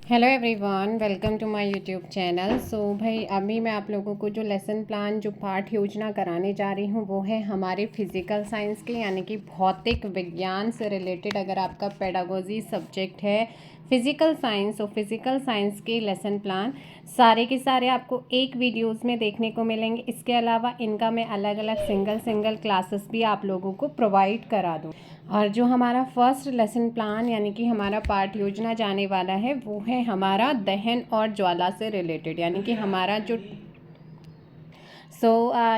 Hello everyone, welcome to my YouTube channel. भाई अभी मैं आप लोगों को जो लेसन प्लान जो पाठ योजना कराने जा रही हूँ वो है हमारे फिज़िकल साइंस के, यानी कि भौतिक विज्ञान से रिलेटेड। अगर आपका पेडागोजी सब्जेक्ट है फिज़िकल साइंस, और फिज़िकल साइंस के लेसन प्लान सारे के सारे आपको एक वीडियोज़ में देखने को मिलेंगे। इसके अलावा इनका मैं अलग अलग सिंगल क्लासेस भी आप लोगों को प्रोवाइड करा दूँ। और जो हमारा फर्स्ट लेसन प्लान यानी कि हमारा पाठ योजना जाने वाला है वो है हमारा दहन और ज्वाला से रिलेटेड, यानी कि हमारा जो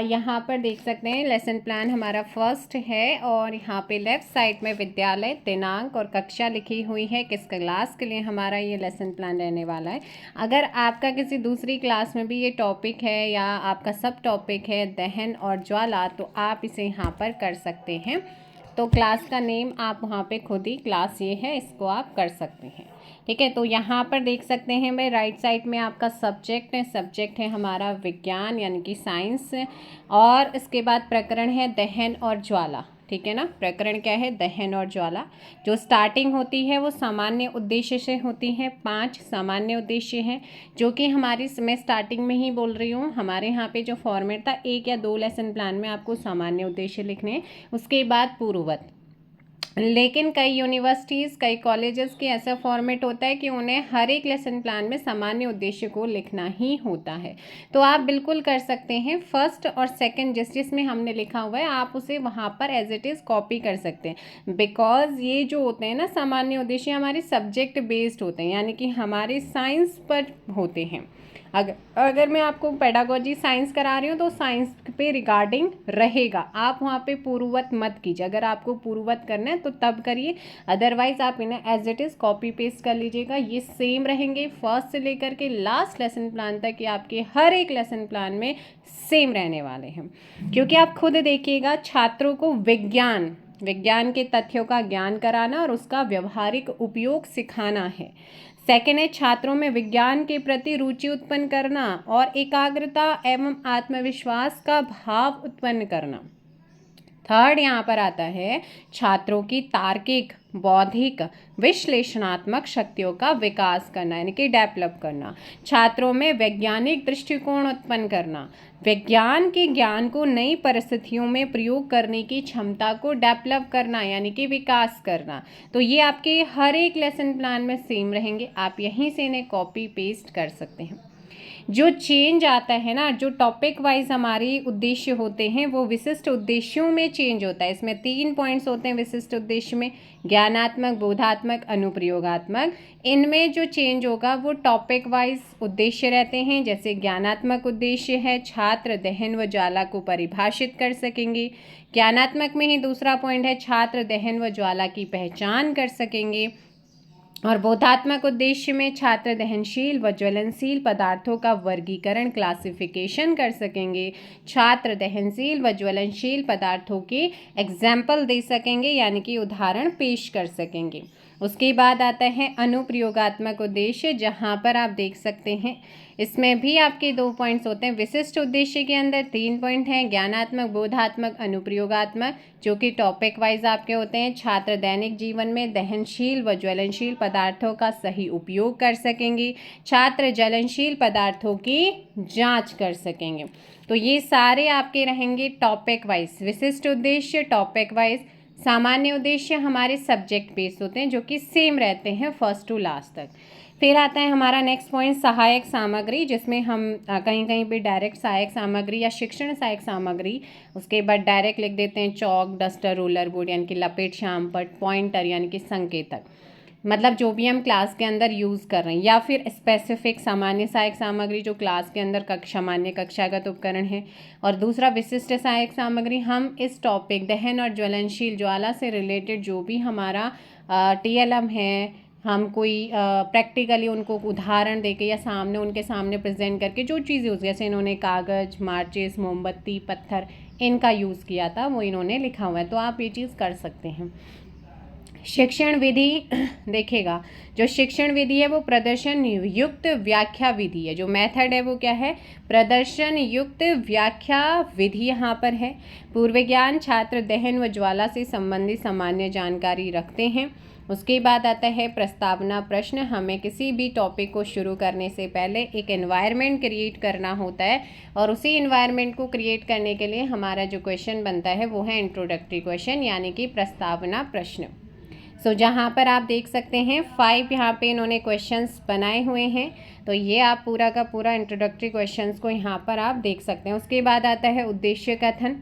यहाँ पर देख सकते हैं लेसन प्लान हमारा फर्स्ट है, और यहाँ पे लेफ़्ट साइड में विद्यालय, दिनांक और कक्षा लिखी हुई है, किस क्लास के लिए हमारा ये लेसन प्लान रहने वाला है। अगर आपका किसी दूसरी क्लास में भी ये टॉपिक है या आपका सब टॉपिक है दहन और ज्वाला, तो आप इसे यहाँ पर कर सकते हैं। तो क्लास का नेम आप वहाँ पे खुद ही, क्लास ये है, इसको आप कर सकते हैं। ठीक है, तो यहाँ पर देख सकते हैं मैं राइट साइड में आपका सब्जेक्ट है हमारा विज्ञान यानी कि साइंस, और इसके बाद प्रकरण है दहन और ज्वाला। ठीक है ना, प्रकरण क्या है? दहन और ज्वाला। जो स्टार्टिंग होती है वो सामान्य उद्देश्य से होती है। 5 सामान्य उद्देश्य हैं जो कि हमारी, मैं स्टार्टिंग में ही बोल रही हूँ, हमारे यहाँ पे जो फॉर्मेट था 1 या 2 लेसन प्लान में आपको सामान्य उद्देश्य लिखने हैं, उसके बाद पूर्ववत। लेकिन कई यूनिवर्सिटीज़, कई कॉलेजेस के ऐसा फॉर्मेट होता है कि उन्हें हर एक लेसन प्लान में सामान्य उद्देश्य को लिखना ही होता है। तो आप बिल्कुल कर सकते हैं, फर्स्ट और सेकंड जिसमें हमने लिखा हुआ है आप उसे वहाँ पर एज इट इज़ कॉपी कर सकते हैं। बिकॉज ये जो होते हैं ना सामान्य उद्देश्य, हमारे सब्जेक्ट बेस्ड होते हैं, यानी कि हमारे साइंस पर होते हैं। अगर मैं आपको पेडागोजी साइंस करा रही हूँ तो साइंस पे रिगार्डिंग रहेगा, आप वहाँ पे पूर्ववत मत कीजिए। अगर आपको पूर्ववत करना है तो तब करिए, अदरवाइज आप इन्हें as it is copy paste कर लीजिएगा। ये सेम रहेंगे फर्स्ट से लेकर के लास्ट लेसन प्लान तक, कि आपके हर एक लेसन प्लान में सेम रहने वाले हैं। क्योंकि आप खुद देखिएगा, छात्रों को विज्ञान के तथ्यों का ज्ञान कराना और उसका व्यवहारिक उपयोग सिखाना है। सेकेंड है छात्रों में विज्ञान के प्रति रुचि उत्पन्न करना और एकाग्रता एवं आत्मविश्वास का भाव उत्पन्न करना। थर्ड यहाँ पर आता है छात्रों की तार्किक, बौद्धिक, विश्लेषणात्मक शक्तियों का विकास करना, यानी कि डेवलप करना। छात्रों में वैज्ञानिक दृष्टिकोण उत्पन्न करना, विज्ञान के ज्ञान को नई परिस्थितियों में प्रयोग करने की क्षमता को डेवलप करना, यानी कि विकास करना। तो ये आपके हर एक लेसन प्लान में सेम रहेंगे, आप यहीं से इन्हें कॉपी पेस्ट कर सकते हैं। जो चेंज आता है ना, जो टॉपिक वाइज हमारे उद्देश्य होते हैं वो विशिष्ट उद्देश्यों में चेंज होता है। इसमें 3 पॉइंट्स होते हैं विशिष्ट उद्देश्य में, ज्ञानात्मक, बोधात्मक, अनुप्रयोगात्मक। इनमें जो चेंज होगा वो टॉपिक वाइज उद्देश्य रहते हैं। जैसे ज्ञानात्मक उद्देश्य है छात्र दहन व ज्वाला को परिभाषित कर सकेंगे। ज्ञानात्मक में ही दूसरा पॉइंट है छात्र दहन व ज्वाला की पहचान कर सकेंगे। और बोधात्मक उद्देश्य में छात्र दहनशील व ज्वलनशील पदार्थों का वर्गीकरण, क्लासिफिकेशन कर सकेंगे। छात्र दहनशील व ज्वलनशील पदार्थों के एग्जाम्पल दे सकेंगे, यानी कि उदाहरण पेश कर सकेंगे। उसके बाद आता है अनुप्रयोगात्मक उद्देश्य, जहाँ पर आप देख सकते हैं इसमें भी आपके 2 पॉइंट्स होते हैं। विशिष्ट उद्देश्य के अंदर 3 पॉइंट हैं, ज्ञानात्मक, बोधात्मक, अनुप्रयोगात्मक, जो कि टॉपिक वाइज आपके होते हैं। छात्र दैनिक जीवन में दहनशील व ज्वलनशील पदार्थों का सही उपयोग कर सकेंगे। छात्र ज्वलनशील पदार्थों की जांच कर सकेंगे। तो ये सारे आपके रहेंगे टॉपिक वाइज, विशिष्ट उद्देश्य टॉपिक वाइज, सामान्य उद्देश्य हमारे सब्जेक्ट बेस्ड होते हैं जो कि सेम रहते हैं फर्स्ट टू लास्ट तक। फिर आता है हमारा नेक्स्ट पॉइंट सहायक सामग्री, जिसमें हम कहीं कहीं पे डायरेक्ट सहायक सामग्री या शिक्षण सहायक सामग्री, उसके बाद डायरेक्ट लिख देते हैं चौक, डस्टर, रूलर, बोर्ड, यानी कि लपेट, श्यामपट्ट, पॉइंटर यानी कि संकेतक, मतलब जो भी हम क्लास के अंदर यूज़ कर रहे हैं। या फिर स्पेसिफिक सामान्य सहायक सामग्री जो क्लास के अंदर सामान्य कक्षागत उपकरण है। और दूसरा विशिष्ट सहायक सामग्री, हम इस टॉपिक दहन और ज्वलनशील ज्वाला से रिलेटेड जो भी हमारा TLM है, हम कोई प्रैक्टिकली उनको उदाहरण देके या सामने उनके सामने प्रेजेंट करके जो चीज़ यूज़, जैसे इन्होंने कागज़, माचिस, मोमबत्ती, पत्थर, इनका यूज़ किया था वो इन्होंने लिखा हुआ है, तो आप ये चीज़ कर सकते हैं। शिक्षण विधि देखिएगा, जो शिक्षण विधि है वो प्रदर्शन युक्त व्याख्या विधि है। जो मेथड है वो क्या है? प्रदर्शन युक्त व्याख्या विधि यहाँ पर है। पूर्व ज्ञान, छात्र दहन व ज्वाला से संबंधित सामान्य जानकारी रखते हैं। उसके बाद आता है प्रस्तावना प्रश्न। हमें किसी भी टॉपिक को शुरू करने से पहले एक एनवायरनमेंट क्रिएट करना होता है और उसी एनवायरनमेंट को क्रिएट करने के लिए हमारा जो क्वेश्चन बनता है वो है इंट्रोडक्टरी क्वेश्चन यानी कि प्रस्तावना प्रश्न। सो जहाँ पर आप देख सकते हैं 5 यहाँ पे इन्होंने क्वेश्चंस बनाए हुए हैं, तो ये आप पूरा का पूरा इंट्रोडक्टरी क्वेश्चंस को यहाँ पर आप देख सकते हैं। उसके बाद आता है उद्देश्य कथन।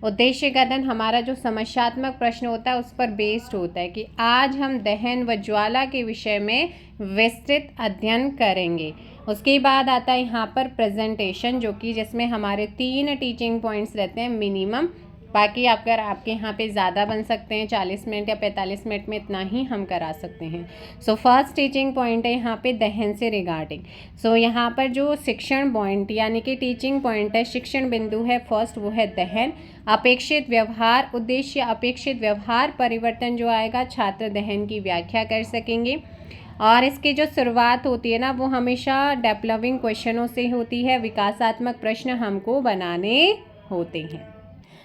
उद्देश्य कथन हमारा जो समस्यात्मक प्रश्न होता है उस पर बेस्ड होता है कि आज हम दहन व ज्वाला के विषय में विस्तृत अध्ययन करेंगे। उसके बाद आता है यहाँ पर प्रेजेंटेशन, जो कि जिसमें हमारे 3 टीचिंग पॉइंट्स रहते हैं मिनिमम। बाकी अगर आपके यहाँ पे ज़्यादा बन सकते हैं, 40 मिनट या 45 मिनट में इतना ही हम करा सकते हैं। सो फर्स्ट टीचिंग पॉइंट है यहाँ पे दहन से रिगार्डिंग। सो यहाँ पर जो शिक्षण पॉइंट यानी कि टीचिंग पॉइंट है, शिक्षण बिंदु है फर्स्ट, वो है दहन। अपेक्षित व्यवहार उद्देश्य, अपेक्षित व्यवहार परिवर्तन जो आएगा, छात्र दहन की व्याख्या कर सकेंगे। और इसकी जो शुरुआत होती है ना वो हमेशा डेवलपिंग क्वेश्चनों से होती है, विकासात्मक प्रश्न हमको बनाने होते हैं।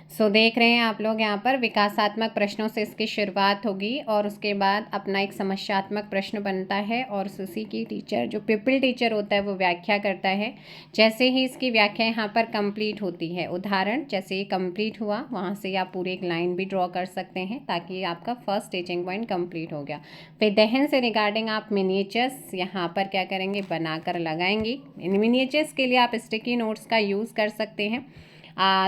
सो देख रहे हैं आप लोग यहाँ पर विकासात्मक प्रश्नों से इसकी शुरुआत होगी और उसके बाद अपना एक समस्यात्मक प्रश्न बनता है और उसी की टीचर जो पिपल टीचर होता है वो व्याख्या करता है। जैसे ही इसकी व्याख्या यहाँ पर कंप्लीट होती है, उदाहरण जैसे ये कंप्लीट हुआ वहाँ से आप पूरी एक लाइन भी ड्रॉ कर सकते हैं ताकि आपका फर्स्ट टीचिंग पॉइंट कंप्लीट हो गया। फिर दहन से रिगार्डिंग आप मिनिएचर्स यहाँ पर क्या करेंगे, बनाकर लगाएंगे। इन मिनिएचर्स के लिए आप स्टिकी नोट्स का यूज़ कर सकते हैं।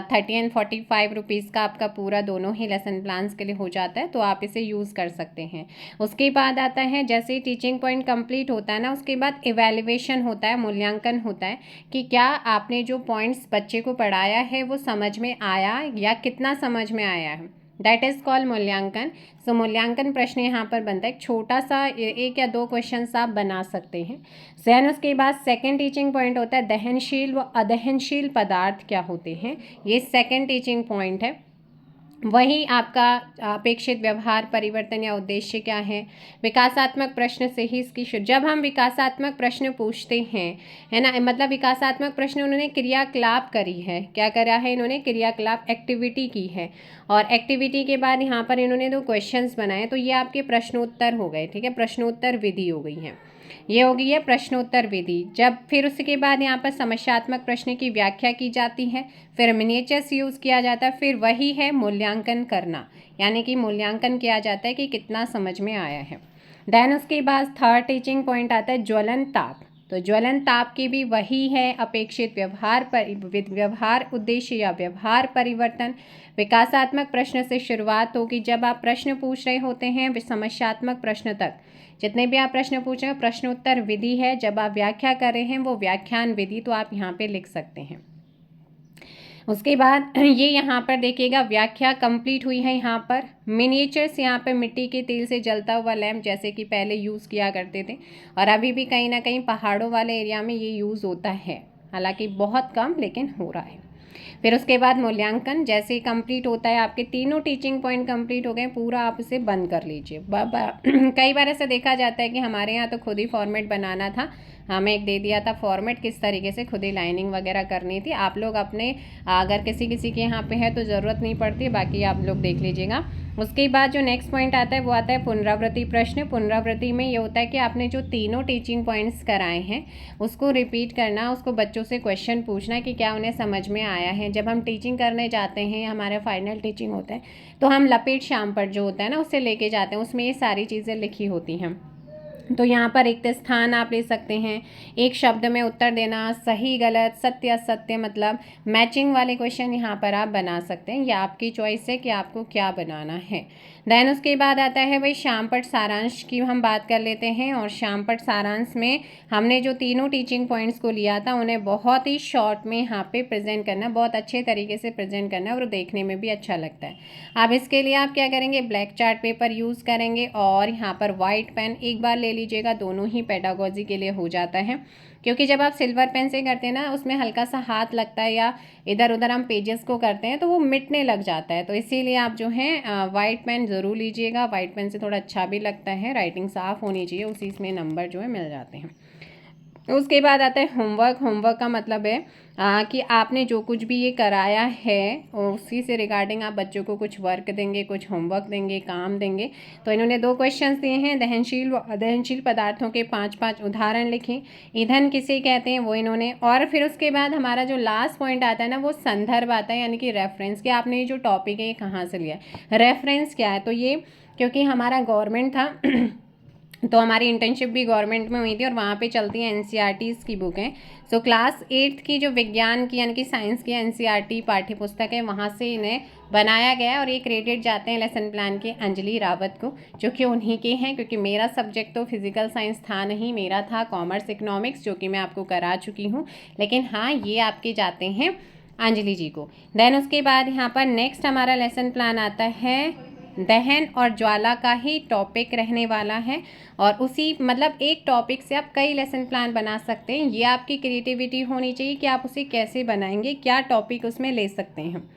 30 एंड 45 रुपीज़ का आपका पूरा दोनों ही लेसन प्लान्स के लिए हो जाता है, तो आप इसे यूज़ कर सकते हैं। उसके बाद आता है जैसे ही टीचिंग पॉइंट कंप्लीट होता है ना, उसके बाद इवैल्यूएशन होता है, मूल्यांकन होता है कि क्या आपने जो पॉइंट्स बच्चे को पढ़ाया है वो समझ में आया या कितना समझ में आया है, दैट इज़ कॉल्ड मूल्यांकन। सो मूल्यांकन प्रश्न यहाँ पर बनता है, एक छोटा सा 1 या 2 क्वेश्चन आप बना सकते हैं। देन उसके बाद सेकंड टीचिंग पॉइंट होता है दहनशील व अदहनशील पदार्थ क्या होते हैं, ये सेकंड टीचिंग पॉइंट है। वही आपका अपेक्षित व्यवहार परिवर्तन या उद्देश्य क्या है। विकासात्मक प्रश्न से ही इसकी जब हम विकासात्मक प्रश्न पूछते हैं, है ना, मतलब विकासात्मक प्रश्न उन्होंने क्रियाकलाप करी है, क्या करा है इन्होंने, क्रियाकलाप एक्टिविटी की है और एक्टिविटी के बाद यहाँ पर इन्होंने 2 क्वेश्चंस बनाए, तो ये आपके प्रश्नोत्तर हो गए। ठीक है, प्रश्नोत्तर विधि हो गई है, ये हो गई है प्रश्नोत्तर विधि। जब फिर उसके बाद यहाँ पर समस्यात्मक प्रश्न की व्याख्या की जाती है, फिर मिनिएचर्स यूज़ किया जाता है, फिर वही है मूल्यांकन करना, यानी कि मूल्यांकन किया जाता है कि कितना समझ में आया है। देन उसके बाद थर्ड टीचिंग पॉइंट आता है ज्वलन ताप। तो ज्वलन ताप की भी वही है, अपेक्षित व्यवहार उद्देश्य या व्यवहार परिवर्तन। विकासात्मक प्रश्न से शुरुआत होगी, जब आप प्रश्न पूछ रहे होते हैं समस्यात्मक प्रश्न तक जितने भी आप प्रश्न पूछ रहे हैं, प्रश्नोत्तर विधि है। जब आप व्याख्या कर रहे हैं वो व्याख्यान विधि, तो आप यहाँ पे लिख सकते हैं। उसके बाद ये यहाँ पर देखिएगा व्याख्या कंप्लीट हुई है। यहाँ पर मिनिएचर्स, यहाँ पे मिट्टी के तेल से जलता हुआ लैम्प जैसे कि पहले यूज़ किया करते थे और अभी भी कहीं ना कहीं पहाड़ों वाले एरिया में ये यूज़ होता है, हालांकि बहुत कम लेकिन हो रहा है। फिर उसके बाद मूल्यांकन जैसे ही कंप्लीट होता है, आपके तीनों टीचिंग पॉइंट कंप्लीट हो गए, पूरा आप इसे बंद कर लीजिए। कई बार ऐसा देखा जाता है कि हमारे यहाँ तो खुद ही फॉर्मेट बनाना था, हमें एक दे दिया था फॉर्मेट, किस तरीके से खुद ही लाइनिंग वगैरह करनी थी। आप लोग अपने अगर किसी के यहाँ पे है तो ज़रूरत नहीं पड़ती, बाकी आप लोग देख लीजिएगा। उसके बाद जो नेक्स्ट पॉइंट आता है वो आता है पुनरावृत्ति प्रश्न। पुनरावृत्ति में ये होता है कि आपने जो तीनों टीचिंग पॉइंट्स कराए हैं उसको रिपीट करना, उसको बच्चों से क्वेश्चन पूछना कि क्या उन्हें समझ में आया है। जब हम टीचिंग करने जाते हैं, हमारा फाइनल टीचिंग होता है, तो हम लपेट शाम पर जो होता है ना उससे लेके जाते हैं, उसमें ये सारी चीज़ें लिखी होती हैं। तो यहाँ पर रिक्त स्थान आप ले सकते हैं, एक शब्द में उत्तर देना, सही गलत, सत्य असत्य, मतलब मैचिंग वाले क्वेश्चन यहाँ पर आप बना सकते हैं। यह आपकी चॉइस है कि आपको क्या बनाना है। देन उसके बाद आता है वही शामपट सारांश की हम बात कर लेते हैं। और शामपट सारांश में हमने जो तीनों टीचिंग पॉइंट्स को लिया था उन्हें बहुत ही शॉर्ट में यहाँ पे प्रेजेंट करना, बहुत अच्छे तरीके से प्रेजेंट करना और देखने में भी अच्छा लगता है। अब इसके लिए आप क्या करेंगे, ब्लैक चार्ट पेपर यूज़ करेंगे और यहाँ पर वाइट पेन एक बार ले लीजिएगा, दोनों ही पेडागोजी के लिए हो जाता है। क्योंकि जब आप सिल्वर पेन से करते हैं ना, उसमें हल्का सा हाथ लगता है या इधर उधर हम पेजेस को करते हैं तो वो मिटने लग जाता है, तो इसीलिए आप जो है वाइट पेन ज़रूर लीजिएगा। वाइट पेन से थोड़ा अच्छा भी लगता है, राइटिंग साफ़ होनी चाहिए, उसी में नंबर जो है मिल जाते हैं। उसके बाद आता है होमवर्क। होमवर्क का मतलब है कि आपने जो कुछ भी ये कराया है उसी से रिगार्डिंग आप बच्चों को कुछ वर्क देंगे, कुछ होमवर्क देंगे, काम देंगे। तो इन्होंने 2 क्वेश्चंस दिए हैं। दहनशील व अदहनशील पदार्थों के 5-5 उदाहरण लिखें। ईंधन किसे कहते हैं वो इन्होंने, और फिर उसके बाद हमारा जो लास्ट पॉइंट आता है ना वो संदर्भ आता है, यानी कि रेफरेंस, कि आपने ये जो टॉपिक है ये कहाँ से लिया है, रेफरेंस क्या है। तो ये क्योंकि हमारा गवर्नमेंट था तो हमारी इंटर्नशिप भी गवर्नमेंट में हुई थी और वहाँ पे चलती हैं एनसीईआरटीज़ की बुकें। सो क्लास 8th की जो विज्ञान की यानी कि साइंस की एनसीईआरटी पाठ्य पुस्तक है वहाँ से इन्हें बनाया गया है, और ये क्रेडिट जाते हैं लेसन प्लान के अंजलि रावत को, जो कि उन्हीं के हैं, क्योंकि मेरा सब्जेक्ट तो फिजिकल साइंस था नहीं, मेरा था कॉमर्स इकोनॉमिक्स, जो कि मैं आपको करा चुकी हूँ। लेकिन हाँ, ये आपके जाते हैं अंजलि जी को। देन उसके बाद यहाँ पर नेक्स्ट हमारा लेसन प्लान आता है दहन और ज्वाला का ही टॉपिक रहने वाला है, और उसी मतलब एक टॉपिक से आप कई लेसन प्लान बना सकते हैं। ये आपकी क्रिएटिविटी होनी चाहिए कि आप उसे कैसे बनाएंगे, क्या टॉपिक उसमें ले सकते हैं।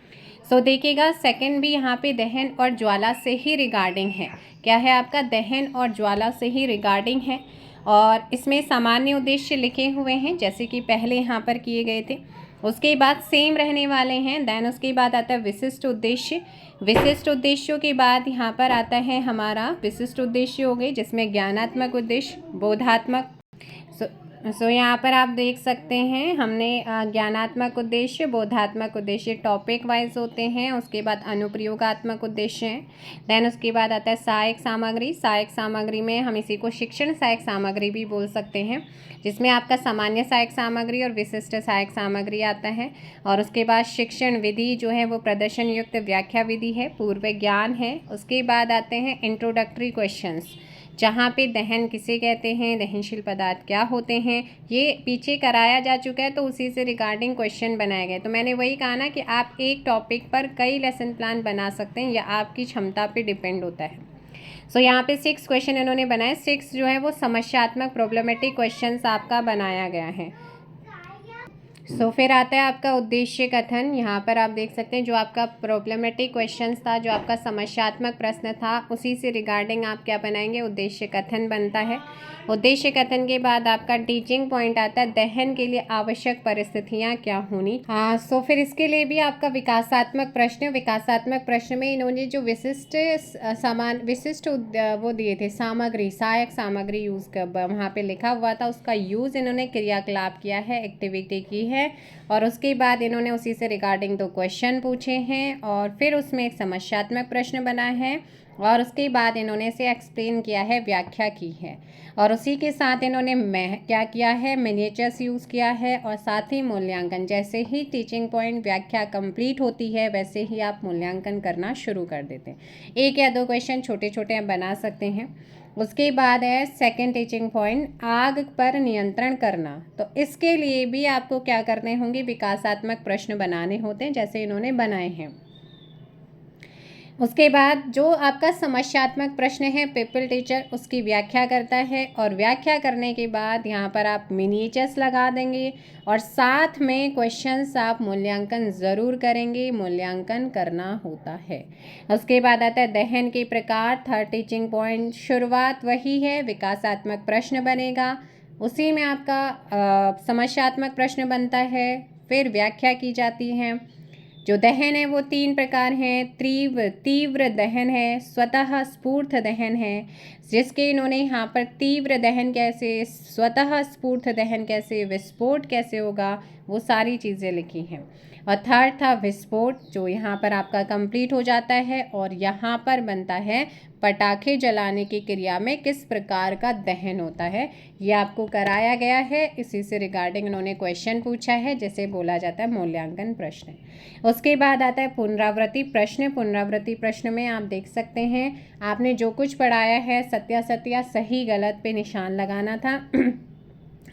सो देखिएगा, सेकंड भी यहाँ पे दहन और ज्वाला से ही रिगार्डिंग है। क्या है आपका, दहन और ज्वाला से ही रिगार्डिंग है, और इसमें सामान्य उद्देश्य लिखे हुए हैं जैसे कि पहले यहाँ पर किए गए थे। उसके बाद सेम रहने वाले हैं। देन उसके बाद आता है विशिष्ट उद्देश्य। विशिष्ट उद्देश्यों के बाद यहाँ पर आता है हमारा विशिष्ट उद्देश्य हो गए, जिसमें ज्ञानात्मक उद्देश्य, बोधात्मक। सो यहाँ पर आप देख सकते हैं हमने ज्ञानात्मक उद्देश्य, बोधात्मक उद्देश्य टॉपिक वाइज होते हैं। उसके बाद अनुप्रयोगात्मक उद्देश्य हैं। देन उसके बाद आता है सहायक सामग्री। सहायक सामग्री में हम इसी को शिक्षण सहायक सामग्री भी बोल सकते हैं, जिसमें आपका सामान्य सहायक सामग्री और विशिष्ट सहायक सामग्री आता है। और उसके बाद शिक्षण विधि जो है वो प्रदर्शन युक्त व्याख्या विधि है, पूर्व ज्ञान है। उसके बाद आते हैं इंट्रोडक्टरी क्वेश्चंस, जहाँ पे दहन किसे कहते हैं, दहनशील पदार्थ क्या होते हैं, ये पीछे कराया जा चुका है, तो उसी से रिगार्डिंग क्वेश्चन बनाए गए। तो मैंने वही कहा ना कि आप एक टॉपिक पर कई लेसन प्लान बना सकते हैं, या आपकी क्षमता पे डिपेंड होता है। सो यहाँ पे 6 क्वेश्चन इन्होंने बनाए। 6 जो है वो समस्यात्मक प्रॉब्लमेटिक क्वेश्चंस आपका बनाया गया है। सो फिर आता है आपका उद्देश्य कथन। यहाँ पर आप देख सकते हैं जो आपका प्रॉब्लमेटिक क्वेश्चंस था, जो आपका समस्यात्मक प्रश्न था, उसी से रिगार्डिंग आप क्या बनाएंगे, उद्देश्य कथन बनता है। उद्देश्य कथन के बाद आपका टीचिंग पॉइंट आता है दहन के लिए आवश्यक परिस्थितियाँ क्या होनी। सो फिर इसके लिए भी आपका विकासात्मक प्रश्न। विकासात्मक प्रश्न में इन्होंने जो विशिष्ट वो दिए थे सामग्री, सहायक सामग्री यूज़ कर वहाँ पे लिखा हुआ था, उसका यूज़ इन्होंने क्रियाकलाप किया है, एक्टिविटी की है। और उसके बाद इन्होंने उसी से रिगार्डिंग 2 क्वेश्चन पूछे हैं, और फिर उसमें एक समस्यात्मक प्रश्न बना है, और उसके बाद इन्होंने इसे एक्सप्लेन किया है, व्याख्या की है। और उसी के साथ इन्होंने क्या किया है, मिनिएचर्स यूज़ किया है, और साथ ही मूल्यांकन। जैसे ही टीचिंग पॉइंट व्याख्या कंप्लीट होती है वैसे ही आप मूल्यांकन करना शुरू कर देते हैं। 1 या 2 क्वेश्चन छोटे छोटे आप बना सकते हैं। उसके बाद है सेकंड टीचिंग पॉइंट, आग पर नियंत्रण करना। तो इसके लिए भी आपको क्या करने होंगे, विकासात्मक प्रश्न बनाने होते हैं, जैसे इन्होंने बनाए हैं। उसके बाद जो आपका समस्यात्मक प्रश्न है, पीपल टीचर उसकी व्याख्या करता है, और व्याख्या करने के बाद यहाँ पर आप मिनिएचर्स लगा देंगे, और साथ में क्वेश्चंस आप मूल्यांकन ज़रूर करेंगे, मूल्यांकन करना होता है। उसके बाद आता है दहन के प्रकार। थर्ड टीचिंग पॉइंट, शुरुआत वही है, विकासात्मक प्रश्न बनेगा, उसी में आपका समस्यात्मक प्रश्न बनता है, फिर व्याख्या की जाती है। जो दहन है वो 3 प्रकार हैं। तीव्र दहन है, स्वतः स्फूर्त दहन है, जिसके इन्होंने यहाँ पर तीव्र दहन कैसे, स्वतः स्फूर्त दहन कैसे, विस्फोट कैसे होगा, वो सारी चीज़ें लिखी हैं। और थर्ड था विस्फोट, जो यहाँ पर आपका कंप्लीट हो जाता है, और यहाँ पर बनता है पटाखे जलाने की क्रिया में किस प्रकार का दहन होता है, ये आपको कराया गया है। इसी से रिगार्डिंग इन्होंने क्वेश्चन पूछा है, जैसे बोला जाता है मूल्यांकन प्रश्न। उसके बाद आता है पुनरावृत्ति प्रश्न। पुनरावृत्ति प्रश्न में आप देख सकते हैं आपने जो कुछ पढ़ाया है सत्यासत्या सही गलत पे निशान लगाना था।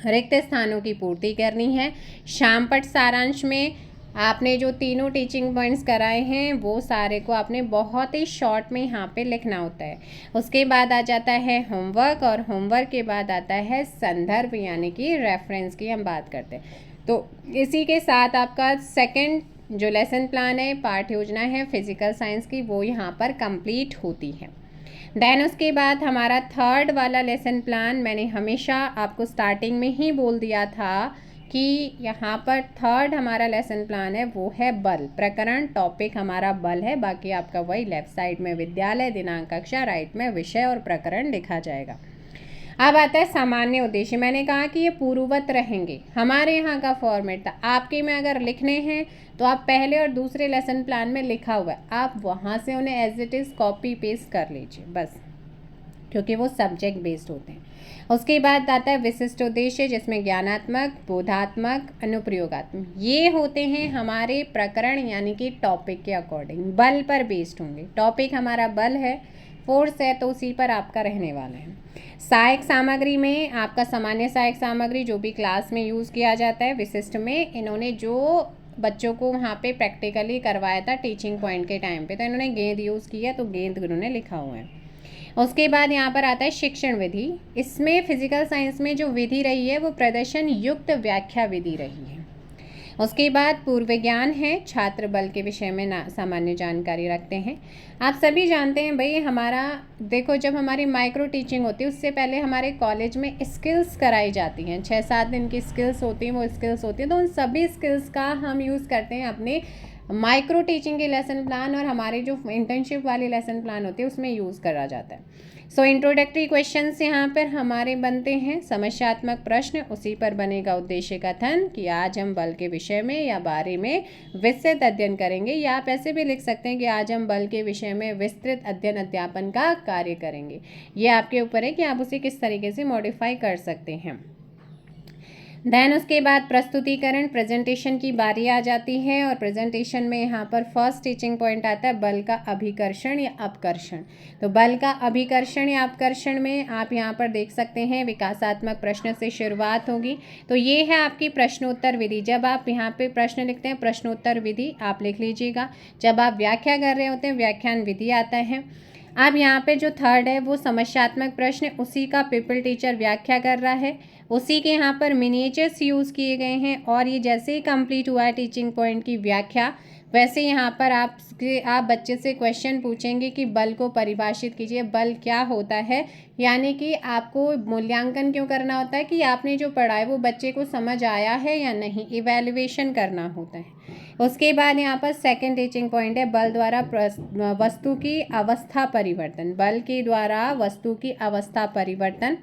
रिक्त स्थानों की पूर्ति करनी है। शामपट सारांश में आपने जो तीनों टीचिंग पॉइंट्स कराए हैं वो सारे को आपने बहुत ही शॉर्ट में यहाँ पे लिखना होता है। उसके बाद आ जाता है होमवर्क, और होमवर्क के बाद आता है संदर्भ यानी कि रेफरेंस की हम बात करते हैं। तो इसी के साथ आपका सेकंड जो लेसन प्लान है, पाठ योजना है फिजिकल साइंस की, वो यहाँ पर कंप्लीट होती है। देन उसके बाद हमारा थर्ड वाला लेसन प्लान मैंने हमेशा आपको स्टार्टिंग में ही बोल दिया था कि यहाँ पर थर्ड हमारा लेसन प्लान है वो है बल प्रकरण, टॉपिक हमारा बल है, बाकी आपका वही लेफ्ट साइड में विद्यालय, दिनांक, कक्षा, राइट में विषय और प्रकरण लिखा जाएगा। अब आता है सामान्य उद्देश्य। मैंने कहा कि ये पूर्ववत रहेंगे, हमारे यहाँ का फॉर्मेट था। आपके में अगर लिखने हैं तो आप पहले और दूसरे लेसन प्लान में लिखा हुआ है, आप वहाँ से उन्हें as it is copy paste कर लीजिए बस, क्योंकि वो सब्जेक्ट बेस्ड होते हैं। उसके बाद आता है विशिष्ट उद्देश्य, जिसमें ज्ञानात्मक, बोधात्मक, अनुप्रयोगात्मक ये होते हैं हमारे प्रकरण यानी कि टॉपिक के अकॉर्डिंग बल पर बेस्ड होंगे। टॉपिक हमारा बल है, फोर्स है, तो उसी पर आपका रहने वाला है। सहायक सामग्री में आपका सामान्य सहायक सामग्री जो भी क्लास में यूज़ किया जाता है। विशिष्ट में इन्होंने जो बच्चों को वहाँ पे प्रैक्टिकली करवाया था टीचिंग पॉइंट के टाइम पे, तो इन्होंने गेंद यूज़ किया, तो गेंद इन्होंने लिखा हुआ है। उसके बाद यहाँ पर आता है शिक्षण विधि। इसमें फिजिकल साइंस में जो विधि रही है वो प्रदर्शन युक्त व्याख्या विधि रही है। उसके बाद पूर्व ज्ञान है, छात्र बल के विषय में सामान्य जानकारी रखते हैं। आप सभी जानते हैं भाई, हमारा देखो जब हमारी माइक्रो टीचिंग होती है उससे पहले हमारे कॉलेज में स्किल्स कराई जाती हैं, 6-7 दिन की स्किल्स होती हैं, वो स्किल्स होती हैं, तो उन सभी स्किल्स का हम यूज़ करते हैं अपने माइक्रो टीचिंग के लेसन प्लान और हमारे जो इंटर्नशिप वाले लेसन प्लान होते हैं उसमें यूज़ करा जाता है। सो इंट्रोडक्टरी क्वेश्चंस यहाँ पर हमारे बनते हैं, समस्यात्मक प्रश्न, उसी पर बनेगा उद्देश्य कथन कि आज हम बल के विषय में या बारे में विस्तृत अध्ययन करेंगे, या आप ऐसे भी लिख सकते हैं कि आज हम बल के विषय में विस्तृत अध्ययन अध्यापन का कार्य करेंगे। ये आपके ऊपर है कि आप उसे किस तरीके से मॉडिफाई कर सकते हैं। देन उसके बाद प्रस्तुतिकरण, प्रेजेंटेशन की बारी आ जाती है, और प्रेजेंटेशन में यहाँ पर फर्स्ट टीचिंग पॉइंट आता है बल का अभिकर्षण या अपकर्षण। तो बल का अभिकर्षण या अपकर्षण में आप यहाँ पर देख सकते हैं विकासात्मक प्रश्न से शुरुआत होगी। तो ये है आपकी प्रश्नोत्तर विधि। जब आप यहाँ पे प्रश्न लिखते हैं प्रश्नोत्तर विधि आप लिख लीजिएगा। जब आप व्याख्या कर रहे होते हैं व्याख्यान विधि आता है। अब यहाँ पे जो थर्ड है वो समस्यात्मक प्रश्न, उसी का पीपल टीचर व्याख्या कर रहा है, उसी के यहाँ पर मिनिएचर्स यूज़ किए गए हैं, और ये जैसे ही कंप्लीट हुआ है टीचिंग पॉइंट की व्याख्या, वैसे यहाँ पर आप बच्चे से क्वेश्चन पूछेंगे कि बल को परिभाषित कीजिए, बल क्या होता है, यानी कि आपको मूल्यांकन क्यों करना होता है कि आपने जो पढ़ा है वो बच्चे को समझ आया है या नहीं, इवैल्यूएशन करना होता है। उसके बाद यहाँ पर सेकंड टीचिंग पॉइंट है बल द्वारा वस्तु की अवस्था परिवर्तन। बल के द्वारा वस्तु की अवस्था परिवर्तन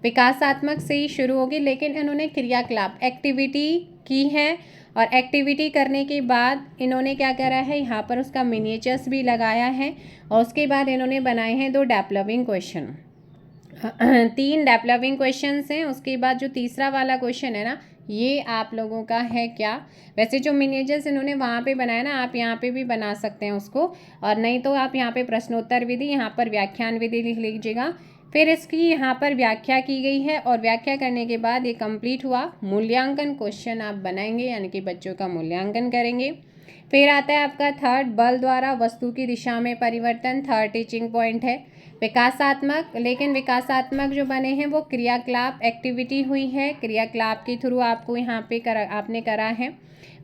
विकासात्मक से ही शुरू होगी, लेकिन इन्होंने क्रियाकलाप एक्टिविटी की है, और एक्टिविटी करने के बाद इन्होंने क्या करा है यहाँ पर उसका मिनिएचर्स भी लगाया है, और उसके बाद इन्होंने बनाए हैं 2 डेवलपिंग क्वेश्चन, 3 डेवलपिंग क्वेश्चंस हैं। उसके बाद जो तीसरा वाला क्वेश्चन है ना, ये आप लोगों का है क्या, वैसे जो मिनिएचर्स इन्होंने वहाँ पे बनाया ना, आप यहाँ पे भी बना सकते हैं उसको, और नहीं तो आप यहाँ पे प्रश्नोत्तर विधि, यहाँ पर व्याख्यान विधि लिख लीजिएगा। फिर इसकी यहाँ पर व्याख्या की गई है, और व्याख्या करने के बाद ये कंप्लीट हुआ। मूल्यांकन क्वेश्चन आप बनाएंगे, यानी कि बच्चों का मूल्यांकन करेंगे। फिर आता है आपका थर्ड बल द्वारा वस्तु की दिशा में परिवर्तन, थर्ड टीचिंग पॉइंट है विकासात्मक। लेकिन विकासात्मक जो बने हैं वो क्रियाकलाप एक्टिविटी हुई है, क्रियाकलाप के थ्रू आपको यहाँ पे आपने करा है,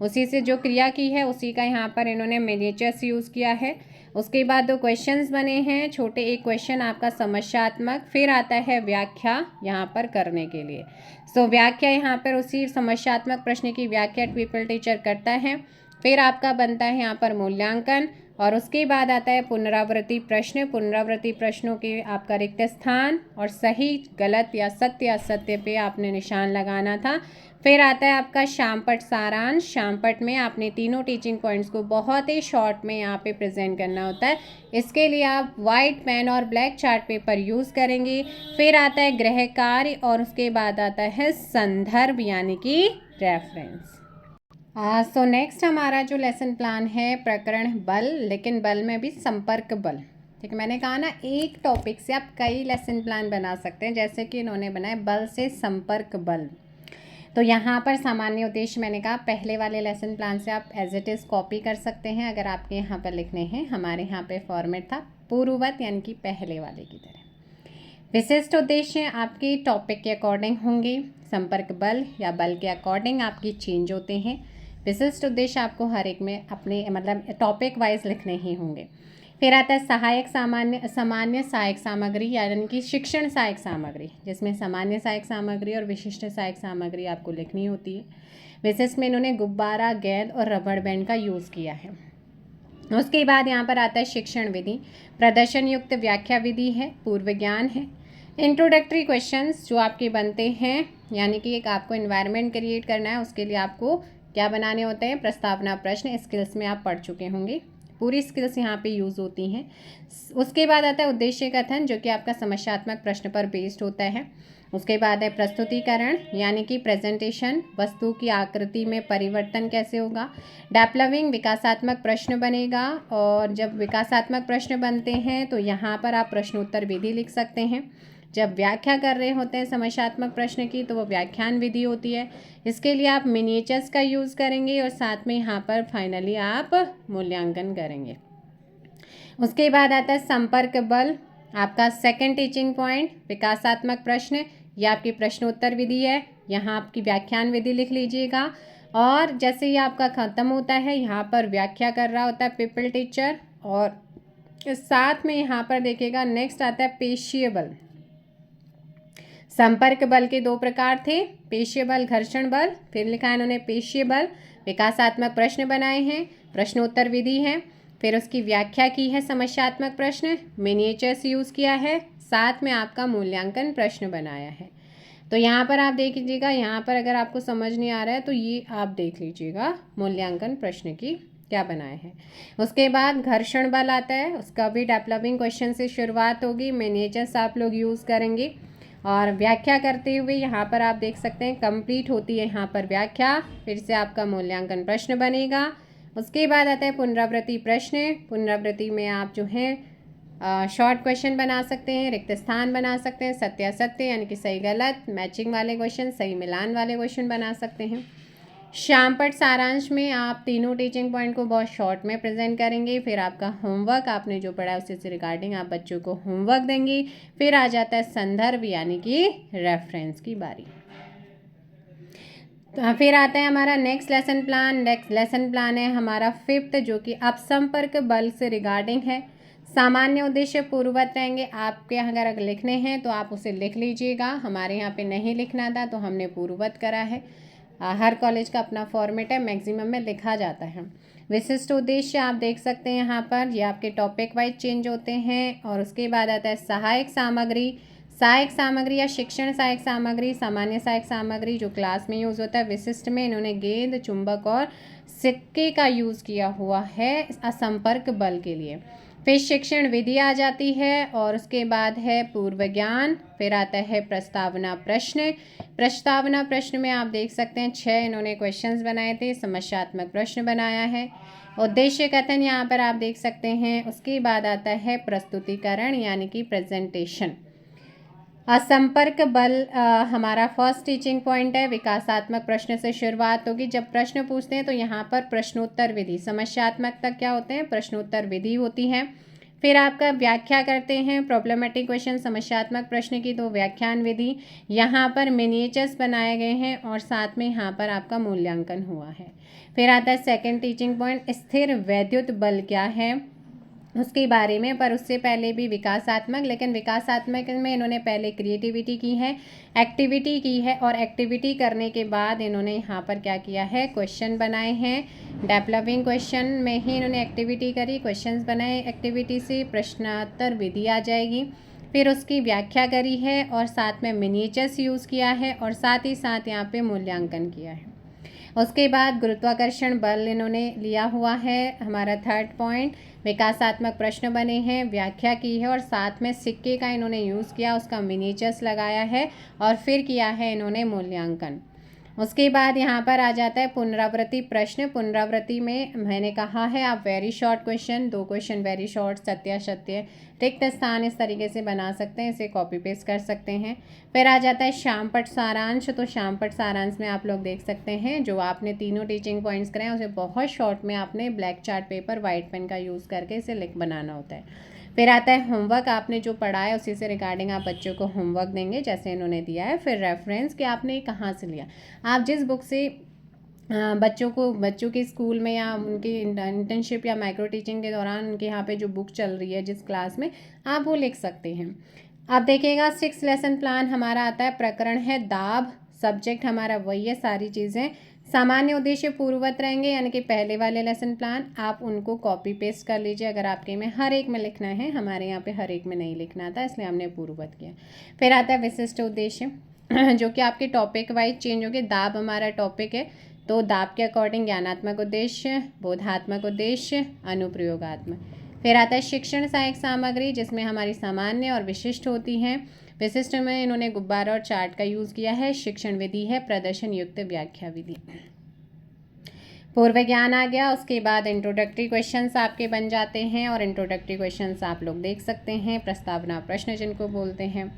उसी से जो क्रिया की है उसी का यहाँ पर इन्होंने मिनिएचर्स यूज़ किया है। उसके बाद 2 क्वेश्चंस बने हैं छोटे, एक क्वेश्चन आपका समस्यात्मक, फिर आता है व्याख्या यहाँ पर करने के लिए। सो व्याख्या यहाँ पर उसी समस्यात्मक प्रश्न की व्याख्या पीपल टीचर करता है। फिर आपका बनता है यहाँ पर मूल्यांकन, और उसके बाद आता है पुनरावृत्ति प्रश्न। पुनरावृत्ति प्रश्नों के आपका रिक्त स्थान और सही गलत या सत्य असत्य पे आपने निशान लगाना था। फिर आता है आपका शामपट सारांश। शामपट में आपने तीनों टीचिंग पॉइंट्स को बहुत ही शॉर्ट में यहाँ पे प्रेजेंट करना होता है। इसके लिए आप वाइट पेन और ब्लैक चार्ट पेपर यूज़ करेंगे। फिर आता है गृह कार्य, और उसके बाद आता है संदर्भ यानी कि रेफरेंस। सो नेक्स्ट हमारा जो लेसन प्लान है प्रकरण बल, लेकिन बल में भी संपर्क बल। ठीक है, मैंने कहा ना एक टॉपिक से आप कई लेसन प्लान बना सकते हैं, जैसे कि इन्होंने बनाए बल से संपर्क बल। तो यहाँ पर सामान्य उद्देश्य मैंने कहा पहले वाले लेसन प्लान से आप एज इट इज़ कॉपी कर सकते हैं अगर आपके यहाँ पर लिखने हैं। हमारे यहाँ पे फॉर्मेट था पूर्ववत यानी कि पहले वाले की तरह। विशिष्ट उद्देश्य आपके टॉपिक के अकॉर्डिंग होंगे, संपर्क बल या बल के अकॉर्डिंग आपकी चेंज होते हैं। विशिष्ट उद्देश्य आपको हर एक में अपने मतलब टॉपिक वाइज लिखने ही होंगे। फिर आता है सहायक सामान्य सहायक सामग्री यानी कि शिक्षण सहायक सामग्री, जिसमें सामान्य सहायक सामग्री और विशिष्ट सहायक सामग्री आपको लिखनी होती है। विशेष में इन्होंने गुब्बारा, गेंद और रबड़ बैंड का यूज़ किया है। उसके बाद यहाँ पर आता है शिक्षण विधि, प्रदर्शन युक्त व्याख्या विधि है, पूर्व ज्ञान है, इंट्रोडक्टरी क्वेश्चंस जो आपके बनते हैं, यानी कि एक आपको इन्वायरमेंट क्रिएट करना है, उसके लिए आपको क्या बनाने होते हैं, प्रस्तावना प्रश्न। स्किल्स में आप पढ़ चुके होंगे, पूरी स्किल्स यहाँ पे यूज़ होती हैं। उसके बाद आता है उद्देश्य कथन, जो कि आपका समस्यात्मक प्रश्न पर बेस्ड होता है। उसके बाद है प्रस्तुतिकरण यानी कि प्रेजेंटेशन, वस्तु की आकृति में परिवर्तन कैसे होगा। डेवलपिंग विकासात्मक प्रश्न बनेगा, और जब विकासात्मक प्रश्न बनते हैं तो यहाँ पर आप प्रश्नोत्तर विधि लिख सकते हैं। जब व्याख्या कर रहे होते हैं समस्यात्मक प्रश्न की तो वो व्याख्यान विधि होती है। इसके लिए आप मिनिएचर्स का यूज़ करेंगे और साथ में यहाँ पर फाइनली आप मूल्यांकन करेंगे। उसके बाद आता है संपर्क बल, आपका सेकंड टीचिंग पॉइंट। विकासात्मक प्रश्न, यह आपकी प्रश्नोत्तर विधि है, यहाँ आपकी व्याख्यान विधि लिख लीजिएगा। और जैसे ही आपका ख़त्म होता है, यहाँ पर व्याख्या कर रहा होता है पीपल टीचर, और साथ में यहाँ पर देखिएगा नेक्स्ट आता है पेशीय बल। संपर्क बल के दो प्रकार थे, पेशीय बल, घर्षण बल। फिर लिखा है इन्होंने पेशीय बल, विकासात्मक प्रश्न बनाए हैं, प्रश्नोत्तर विधि है, फिर उसकी व्याख्या की है समस्यात्मक प्रश्न, मिनिएचर्स यूज़ किया है, साथ में आपका मूल्यांकन प्रश्न बनाया है। तो यहाँ पर आप देख लीजिएगा, यहाँ पर अगर आपको समझ नहीं आ रहा है तो ये आप देख लीजिएगा मूल्यांकन प्रश्न की क्या बनाए हैं। उसके बाद घर्षण बल आता है, उसका भी डेवलपिंग क्वेश्चन से शुरुआत होगी, मिनिएचर्स आप लोग यूज़ करेंगे। और व्याख्या करते हुए यहाँ पर आप देख सकते हैं कंप्लीट होती है यहाँ पर व्याख्या, फिर से आपका मूल्यांकन प्रश्न बनेगा। उसके बाद आता है पुनरावृत्ति प्रश्न। पुनरावृत्ति में आप जो है शॉर्ट क्वेश्चन बना सकते हैं, रिक्त स्थान बना सकते हैं, सत्य असत्य यानी कि सही गलत, मैचिंग वाले क्वेश्चन, सही मिलान वाले क्वेश्चन बना सकते हैं। शामपट सारांश में आप तीनों टीचिंग पॉइंट को बहुत शॉर्ट में प्रेजेंट करेंगे। फिर आपका होमवर्क, आपने जो पढ़ा है उससे रिगार्डिंग आप बच्चों को होमवर्क देंगे। फिर आ जाता है संदर्भ यानी कि रेफरेंस की बारी। तो फिर आता है हमारा next lesson plan. Next lesson plan है हमारा 5th, जो कि अपसंपर्क बल से रिगार्डिंग है। सामान्य उद्देश्य पूर्ववत रहेंगे, आपके अगर लिखने हैं तो आप उसे लिख लीजिएगा, हमारे यहाँ पे नहीं लिखना था तो हमने पूर्ववत करा है। हर कॉलेज का अपना फॉर्मेट है, मैक्सिमम में लिखा जाता है। विशिष्ट उद्देश्य आप देख सकते हैं यहाँ पर, ये आपके टॉपिक वाइज चेंज होते हैं। और उसके बाद आता है सहायक सामग्री। सहायक सामग्री या शिक्षण सहायक सामग्री, सामान्य सहायक सामग्री जो क्लास में यूज़ होता है। विशिष्ट में इन्होंने गेंद, चुंबक और सिक्के का यूज़ किया हुआ है असंपर्क बल के लिए। फिर शिक्षण विधि आ जाती है, और उसके बाद है पूर्व ज्ञान। फिर आता है प्रस्तावना प्रश्न। प्रस्तावना प्रश्न में आप देख सकते हैं 6 इन्होंने क्वेश्चंस बनाए थे, समस्यात्मक प्रश्न बनाया है। उद्देश्य कथन यहाँ पर आप देख सकते हैं। उसके बाद आता है प्रस्तुतिकरण यानी कि प्रेजेंटेशन। असंपर्क बल हमारा फर्स्ट टीचिंग पॉइंट है। विकासात्मक प्रश्न से शुरुआत होगी। जब प्रश्न पूछते हैं तो यहाँ पर प्रश्नोत्तर विधि, समस्यात्मक तक क्या होते हैं, प्रश्नोत्तर विधि होती है। फिर आपका व्याख्या करते हैं, प्रॉब्लमेटिक क्वेश्चन, समस्यात्मक प्रश्न की तो व्याख्यान विधि। यहाँ पर मिनिएचर्स बनाए गए हैं और साथ में यहाँ पर आपका मूल्यांकन हुआ है। फिर आता है सेकेंड टीचिंग पॉइंट, स्थिर वैद्युत बल क्या है उसके बारे में। पर उससे पहले भी विकासात्मक, लेकिन विकासात्मक में इन्होंने पहले क्रिएटिविटी की है, एक्टिविटी की है, और एक्टिविटी करने के बाद इन्होंने यहाँ पर क्या किया है, क्वेश्चन बनाए हैं। डेवलपिंग क्वेश्चन में ही इन्होंने एक्टिविटी करी, क्वेश्चंस बनाए, एक्टिविटी से प्रश्नोत्तर विधि आ जाएगी। फिर उसकी व्याख्या करी है और साथ में मिनिएचर्स यूज़ किया है और साथ ही साथ यहाँ पे मूल्यांकन किया है। उसके बाद गुरुत्वाकर्षण बल इन्होंने लिया हुआ है। हमारा थर्ड पॉइंट, विकासात्मक प्रश्न बने हैं, व्याख्या की है और साथ में सिक्के का इन्होंने यूज़ किया, उसका मिनिएचर्स लगाया है और फिर किया है इन्होंने मूल्यांकन। उसके बाद यहाँ पर आ जाता है पुनरावृत्ति प्रश्न। पुनरावृत्ति में मैंने कहा है आप very short question, 2 question very short, सत्य असत्य, रिक्त स्थान इस तरीके से बना सकते हैं, इसे कॉपी पेस्ट कर सकते हैं। फिर आ जाता है शामपट सारांश। तो शामपट सारांश में आप लोग देख सकते हैं जो आपने तीनों टीचिंग पॉइंट्स कराए उसे बहुत शॉर्ट में आपने black chart paper, white pen का यूज़ करके इसे लिख बनाना होता है। फिर आता है होमवर्क, आपने जो पढ़ा है उसी से रिगार्डिंग आप बच्चों को होमवर्क देंगे जैसे इन्होंने दिया है। फिर रेफरेंस कि आपने कहाँ से लिया, आप जिस बुक से बच्चों के स्कूल में या उनकी इंटर्नशिप या माइक्रो टीचिंग के दौरान उनके यहाँ पे जो बुक चल रही है जिस क्लास में, आप वो लिख सकते हैं। अब देखिएगा 6 लेसन प्लान हमारा आता है, प्रकरण है दाब, सब्जेक्ट हमारा वही है, सारी चीज़ें सामान्य उद्देश्य पूर्ववत रहेंगे, यानी कि पहले वाले लेसन प्लान आप उनको कॉपी पेस्ट कर लीजिए अगर आपके में हर एक में लिखना है। हमारे यहाँ पे हर एक में नहीं लिखना था, इसलिए हमने पूर्ववत किया। फिर आता है विशिष्ट उद्देश्य जो कि आपके टॉपिक वाइज चेंज हो गए। दाब हमारा टॉपिक है, तो दाब के अकॉर्डिंग ज्ञानात्मक उद्देश्य, बोधात्मक उद्देश्य, अनुप्रयोगात्मक। फिर आता है शिक्षण सहायक सामग्री, जिसमें हमारी सामान्य और विशिष्ट होती हैं। विशिष्ट में इन्होंने गुब्बारा और चार्ट का यूज़ किया है। शिक्षण विधि है प्रदर्शन युक्त व्याख्या विधि। पूर्व ज्ञान आ गया, उसके बाद इंट्रोडक्टरी क्वेश्चंस आपके बन जाते हैं, और इंट्रोडक्टरी क्वेश्चंस आप लोग देख सकते हैं, प्रस्तावना प्रश्न जिनको बोलते हैं।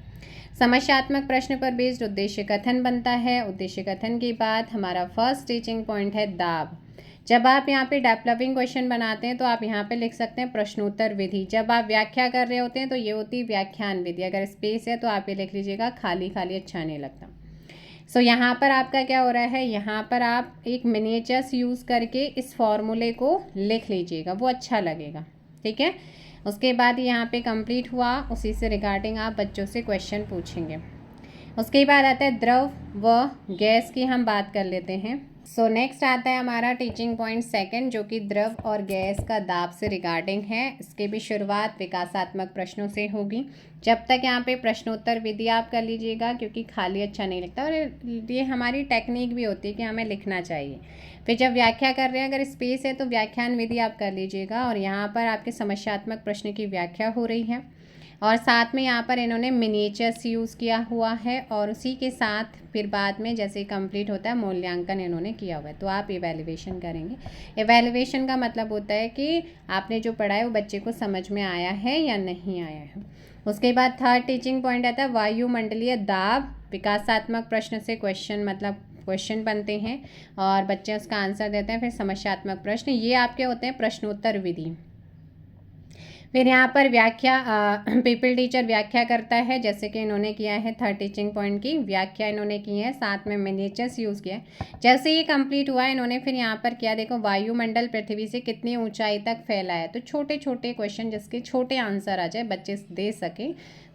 समस्यात्मक प्रश्न पर बेस्ड उद्देश्य कथन बनता है। उद्देश्य कथन के बाद हमारा फर्स्ट टीचिंग पॉइंट है दाब। जब आप यहाँ पे डेवलपिंग क्वेश्चन बनाते हैं तो आप यहाँ पे लिख सकते हैं प्रश्नोत्तर विधि। जब आप व्याख्या कर रहे होते हैं तो ये होती है व्याख्यान विधि। अगर स्पेस है तो आप ये लिख लीजिएगा, खाली खाली अच्छा नहीं लगता। सो यहाँ पर आपका क्या हो रहा है, यहाँ पर आप एक मिनिएचर्स यूज़ करके इस फॉर्मूले को लिख लीजिएगा, वो अच्छा लगेगा, ठीक है। उसके बाद यहाँ पे कंप्लीट हुआ, उसी से रिगार्डिंग आप बच्चों से क्वेश्चन पूछेंगे। उसके बाद आता है द्रव व गैस की हम बात कर लेते हैं। सो नेक्स्ट आता है हमारा टीचिंग पॉइंट सेकंड, जो कि द्रव और गैस का दाब से रिगार्डिंग है। इसके भी शुरुआत विकासात्मक प्रश्नों से होगी। जब तक यहाँ पे प्रश्नोत्तर विधि आप कर लीजिएगा, क्योंकि खाली अच्छा नहीं लगता, और ये हमारी टेक्निक भी होती है कि हमें लिखना चाहिए। फिर जब व्याख्या कर रहे हैं, अगर स्पेस है तो व्याख्यान विधि आप कर लीजिएगा, और यहाँ पर आपके समस्यात्मक प्रश्न की व्याख्या हो रही है, और साथ में यहाँ पर इन्होंने मिनिएचर्स यूज़ किया हुआ है, और उसी के साथ फिर बाद में जैसे ही कंप्लीट होता है मूल्यांकन इन्होंने किया हुआ है। तो आप इवैल्यूएशन करेंगे। इवैल्यूएशन का मतलब होता है कि आपने जो पढ़ा है वो बच्चे को समझ में आया है या नहीं आया है। उसके बाद थर्ड टीचिंग पॉइंट आता है वायुमंडलीय दाब। विकासात्मक प्रश्न से क्वेश्चन बनते हैं और बच्चे उसका आंसर देते हैं। फिर समस्यात्मक प्रश्न, ये आपके होते हैं प्रश्नोत्तर विधि। फिर यहाँ पर व्याख्या, पीपल टीचर व्याख्या करता है, जैसे कि इन्होंने किया है थर्ड टीचिंग पॉइंट की व्याख्या इन्होंने की है, साथ में मिनिएचर्स यूज़ किया है। जैसे ही कंप्लीट हुआ इन्होंने फिर यहाँ पर किया, देखो वायुमंडल पृथ्वी से कितनी ऊंचाई तक फैला है। तो छोटे छोटे क्वेश्चन जिसके छोटे आंसर आ जाए, बच्चे दे सके,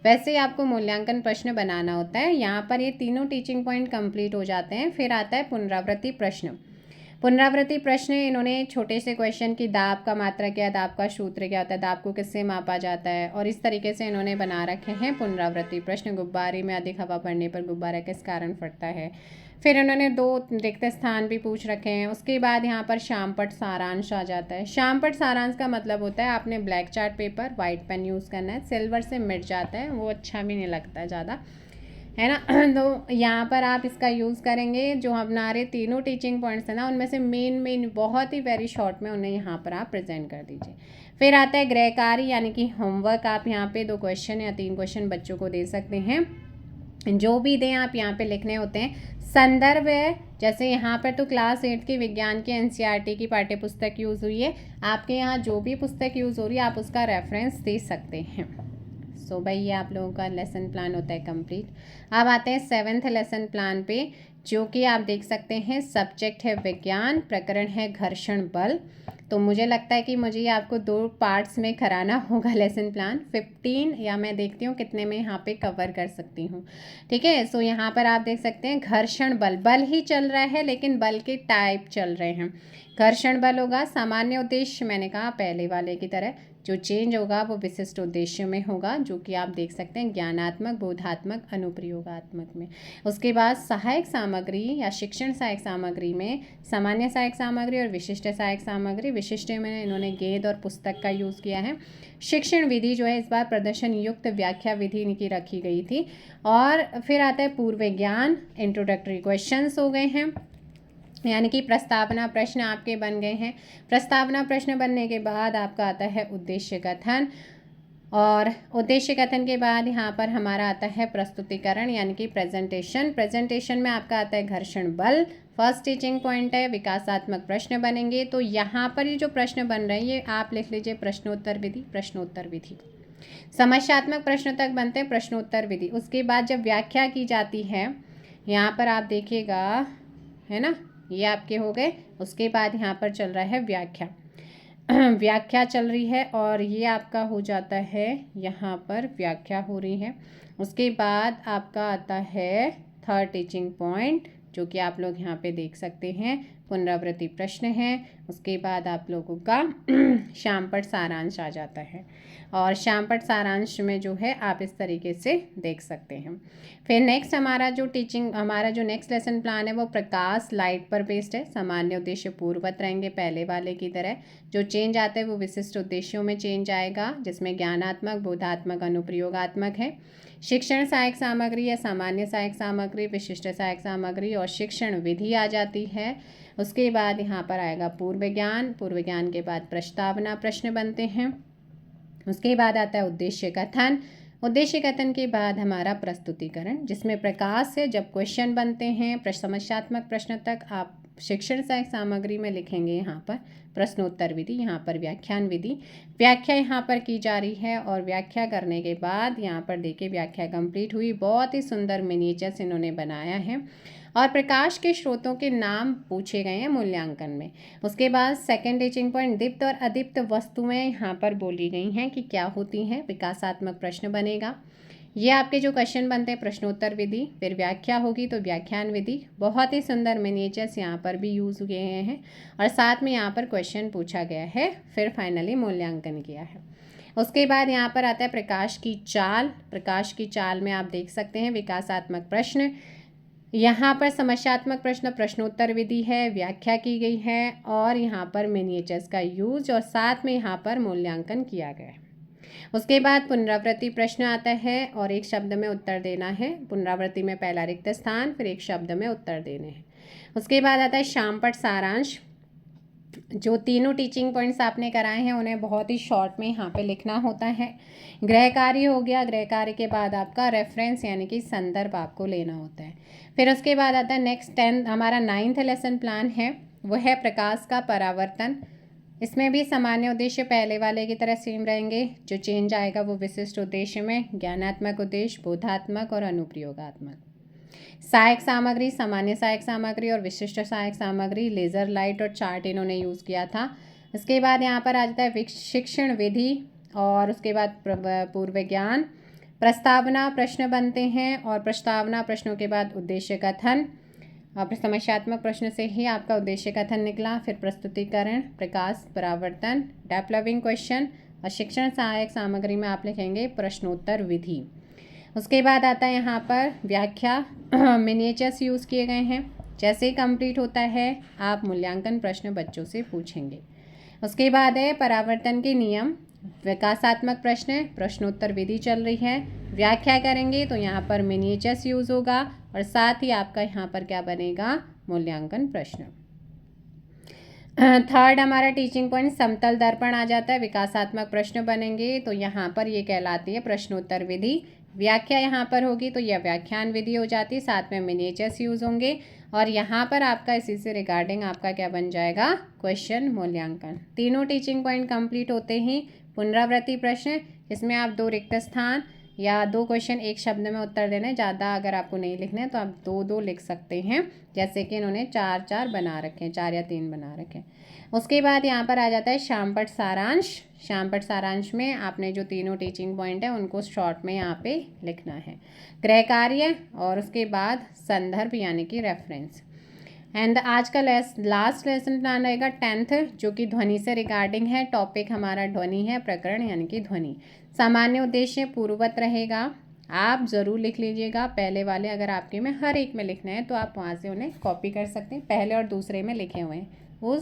वैसे ही आपको मूल्यांकन प्रश्न बनाना होता है। यहाँ पर ये तीनों टीचिंग पॉइंट कंप्लीट हो जाते हैं। फिर आता है पुनरावृत्ति प्रश्न। पुनरावृत्ति प्रश्न इन्होंने छोटे से क्वेश्चन की दाब का मात्रा क्या है, दाब का सूत्र क्या होता है, दाब को किससे मापा जाता है, और इस तरीके से इन्होंने बना रखे हैं पुनरावृत्ति प्रश्न। गुब्बारे में अधिक हवा पड़ने पर गुब्बारा किस कारण फटता है। फिर इन्होंने 2 रिक्त स्थान भी पूछ रखे हैं। उसके बाद यहाँ पर शामपट सारांश आ जाता है। शामपट सारांश का मतलब होता है आपने black chart paper, white pen use करना है। सिल्वर से मिट जाता है, वो अच्छा भी नहीं लगता ज़्यादा, है ना। तो यहाँ पर आप इसका यूज़ करेंगे। जो हमारे तीनों टीचिंग पॉइंट्स हैं ना, उनमें से मेन बहुत ही वेरी शॉर्ट में उन्हें यहाँ पर आप प्रेजेंट कर दीजिए। फिर आता है गृह कार्य, यानी कि होमवर्क। आप यहाँ पे 2 क्वेश्चन या 3 क्वेश्चन बच्चों को दे सकते हैं, जो भी दें आप यहाँ पे लिखने होते हैं। संदर्भ है, जैसे यहाँ पर तो क्लास 8 की विज्ञान की NCERT की पाठ्य पुस्तक यूज़ हुई है। आपके यहाँ जो भी पुस्तक यूज़ हो रही है आप उसका रेफरेंस दे सकते हैं। सो भाई ये आप लोगों का लेसन प्लान होता है कंप्लीट। अब आते हैं 7th लेसन प्लान पे, जो कि आप देख सकते हैं सब्जेक्ट है विज्ञान, प्रकरण है घर्षण बल। तो मुझे लगता है कि मुझे आपको 2 पार्ट्स में कराना होगा लेसन प्लान। 15 या मैं देखती हूँ कितने में यहाँ पे कवर कर सकती हूँ, ठीक है। सो यहाँ पर आप देख सकते हैं घर्षण बल, बल ही चल रहा है लेकिन बल के टाइप चल रहे हैं। घर्षण बल होगा सामान्य उद्देश्य, मैंने कहा पहले वाले की तरह। जो चेंज होगा वो विशिष्ट उद्देश्य में होगा, जो कि आप देख सकते हैं ज्ञानात्मक, बोधात्मक, अनुप्रयोगात्मक में। उसके बाद सहायक सामग्री या शिक्षण सहायक सामग्री में सामान्य सहायक सामग्री और विशिष्ट सहायक सामग्री। विशिष्ट में इन्होंने गेंद और पुस्तक का यूज़ किया है। शिक्षण विधि जो है इस बार प्रदर्शन युक्त व्याख्या विधि इनकी रखी गई थी। और फिर आता है पूर्व ज्ञान, इंट्रोडक्टरी क्वेश्चंस हो गए हैं, यानी कि प्रस्तावना प्रश्न आपके बन गए हैं। प्रस्तावना प्रश्न बनने के बाद आपका आता है उद्देश्य कथन, और उद्देश्य कथन के बाद यहाँ पर हमारा आता है प्रस्तुतिकरण, यानी कि प्रेजेंटेशन। प्रेजेंटेशन में आपका आता है घर्षण बल। फर्स्ट टीचिंग पॉइंट है विकासात्मक प्रश्न बनेंगे। तो यहाँ पर ये जो प्रश्न बन रहे हैं ये आप लिख लीजिए प्रश्नोत्तर विधि, प्रश्नोत्तर विधि। समस्यात्मक प्रश्न तक बनते हैं प्रश्नोत्तर विधि। उसके बाद जब व्याख्या की जाती है, यहाँ पर आप देखिएगा, है ना, ये आपके हो गए। उसके बाद यहाँ पर चल रहा है व्याख्या व्याख्या चल रही है और ये आपका हो जाता है, यहाँ पर व्याख्या हो रही है। उसके बाद आपका आता है थर्ड टीचिंग पॉइंट, जो कि आप लोग यहाँ पे देख सकते हैं, पुनरावृत्ति प्रश्न है। उसके बाद आप लोगों का शामपट सारांश आ जाता है और शामपट सारांश में जो है आप इस तरीके से देख सकते हैं। फिर नेक्स्ट हमारा जो नेक्स्ट लेसन प्लान है वो प्रकाश लाइट पर बेस्ड है। सामान्य उद्देश्य पूर्ववत रहेंगे पहले वाले की तरह। जो चेंज आता है वो विशिष्ट उद्देश्यों में चेंज आएगा, जिसमें ज्ञानात्मक, बोधात्मक, अनुप्रयोगात्मक है। शिक्षण सहायक सामग्री या सामान्य सहायक सामग्री, विशिष्ट सहायक सामग्री और शिक्षण विधि आ जाती है। उसके बाद यहाँ पर आएगा पूर्व ज्ञान। पूर्व ज्ञान के बाद प्रस्तावना प्रश्न बनते हैं। उसके बाद आता है उद्देश्य कथन। उद्देश्य कथन के बाद हमारा प्रस्तुतिकरण, जिसमें प्रकाश से जब क्वेश्चन बनते हैं समस्यात्मक प्रश्न तक, आप शिक्षण सहायक सामग्री में लिखेंगे यहाँ पर प्रश्नोत्तर विधि, यहाँ पर व्याख्यान विधि। व्याख्या यहाँ पर की जा रही है और व्याख्या करने के बाद यहाँ पर देखिए व्याख्या कंप्लीट हुई। बहुत ही सुंदर मिनिएचर्स इन्होंने बनाया है और प्रकाश के स्रोतों के नाम पूछे गए हैं मूल्यांकन में। उसके बाद सेकंड टीचिंग पॉइंट, दीप्त और अदीप्त वस्तुएं यहाँ पर बोली गई हैं कि क्या होती हैं। विकासात्मक प्रश्न बनेगा। ये आपके जो क्वेश्चन बनते हैं प्रश्नोत्तर विधि, फिर व्याख्या होगी तो व्याख्यान विधि। बहुत ही सुंदर मिनिएचर्स यहाँ पर भी यूज़ हुए हैं और साथ में यहाँ पर क्वेश्चन पूछा गया है, फिर फाइनली मूल्यांकन किया है। उसके बाद यहाँ पर आता है प्रकाश की चाल। प्रकाश की चाल में आप देख सकते हैं विकासात्मक प्रश्न, यहाँ पर समस्यात्मक प्रश्न, प्रश्नोत्तर विधि है, व्याख्या की गई है और यहाँ पर मिनिएचर्स का यूज और साथ में यहाँ पर मूल्यांकन किया गया है। उसके बाद पुनरावृत्ति प्रश्न आता है और एक शब्द में उत्तर देना है। पुनरावृत्ति में पहला रिक्त स्थान, फिर एक शब्द में उत्तर देने हैं। उसके बाद आता है शामपट सारांश। जो तीनों टीचिंग पॉइंट्स आपने कराए हैं उन्हें बहुत ही शॉर्ट में यहाँ पे लिखना होता है। गृह कार्य हो गया, गृह कार्य के बाद आपका रेफरेंस यानी कि संदर्भ आपको लेना होता है। फिर उसके बाद आता है नेक्स्ट 10 हमारा 9th लेसन प्लान है, वो है प्रकाश का परावर्तन। इसमें भी सामान्य उद्देश्य पहले वाले की तरह सेम रहेंगे। जो चेंज आएगा वो विशिष्ट उद्देश्य में, ज्ञानात्मक उद्देश्य, बोधात्मक और अनुप्रयोगात्मक। सहायक सामग्री, सामान्य सहायक सामग्री और विशिष्ट सहायक सामग्री, लेज़र लाइट और चार्ट इन्होंने यूज़ किया था। इसके बाद यहाँ पर आ जाता है शिक्षण विधि और उसके बाद पूर्व ज्ञान। प्रस्तावना प्रश्न बनते हैं और प्रस्तावना प्रश्नों के बाद उद्देश्य कथन और समस्यात्मक प्रश्न से ही आपका उद्देश्य कथन निकला। फिर प्रस्तुतिकरण, प्रकाश परावर्तन, डेवलपिंग क्वेश्चन और शिक्षण सहायक सामग्री में आप लिखेंगे प्रश्नोत्तर विधि। उसके बाद आता है यहाँ पर व्याख्या। मिनिएचर्स यूज़ किए गए हैं। जैसे ही कंप्लीट होता है आप मूल्यांकन प्रश्न बच्चों से पूछेंगे। उसके बाद है परावर्तन के नियम, विकासात्मक प्रश्न, प्रश्नोत्तर विधि चल रही है। व्याख्या करेंगे तो यहाँ पर मिनिएचर्स यूज़ होगा और साथ ही आपका यहाँ पर क्या बनेगा, मूल्यांकन प्रश्न। थर्ड हमारा टीचिंग पॉइंट समतल दर्पण आ जाता है। विकासात्मक प्रश्न बनेंगे तो यहाँ पर ये कहलाती है प्रश्नोत्तर विधि। व्याख्या यहाँ पर होगी तो यह व्याख्यान विधि हो जाती है, साथ में मिनिएचर्स यूज़ होंगे और यहाँ पर आपका इसी से रिगार्डिंग आपका क्या बन जाएगा, क्वेश्चन मूल्यांकन। तीनों टीचिंग पॉइंट कंप्लीट होते ही पुनरावृत्ति प्रश्न, इसमें आप 2 रिक्त स्थान या 2 क्वेश्चन एक शब्द में उत्तर देना है। ज़्यादा अगर आपको नहीं लिखना है तो आप 2-2 लिख सकते हैं, जैसे कि इन्होंने 4-4 बना रखे हैं, 4 या 3 बना रखे हैं। उसके बाद यहाँ पर आ जाता है शामपट सारांश। शामपट सारांश में आपने जो तीनों टीचिंग पॉइंट है उनको शॉर्ट में यहाँ पे लिखना है। गृह कार्य और उसके बाद संदर्भ यानी कि रेफरेंस। एंड आज का लास्ट लेसन प्लान रहेगा 10th, जो कि ध्वनि से रिगार्डिंग है। टॉपिक हमारा ध्वनि है, प्रकरण यानी कि ध्वनि। सामान्य उद्देश्य पूर्ववत रहेगा, आप ज़रूर लिख लीजिएगा। पहले वाले अगर आपके में हर एक में लिखना है तो आप वहाँ से उन्हें कॉपी कर सकते हैं। पहले और दूसरे में लिखे हुए हैं, वो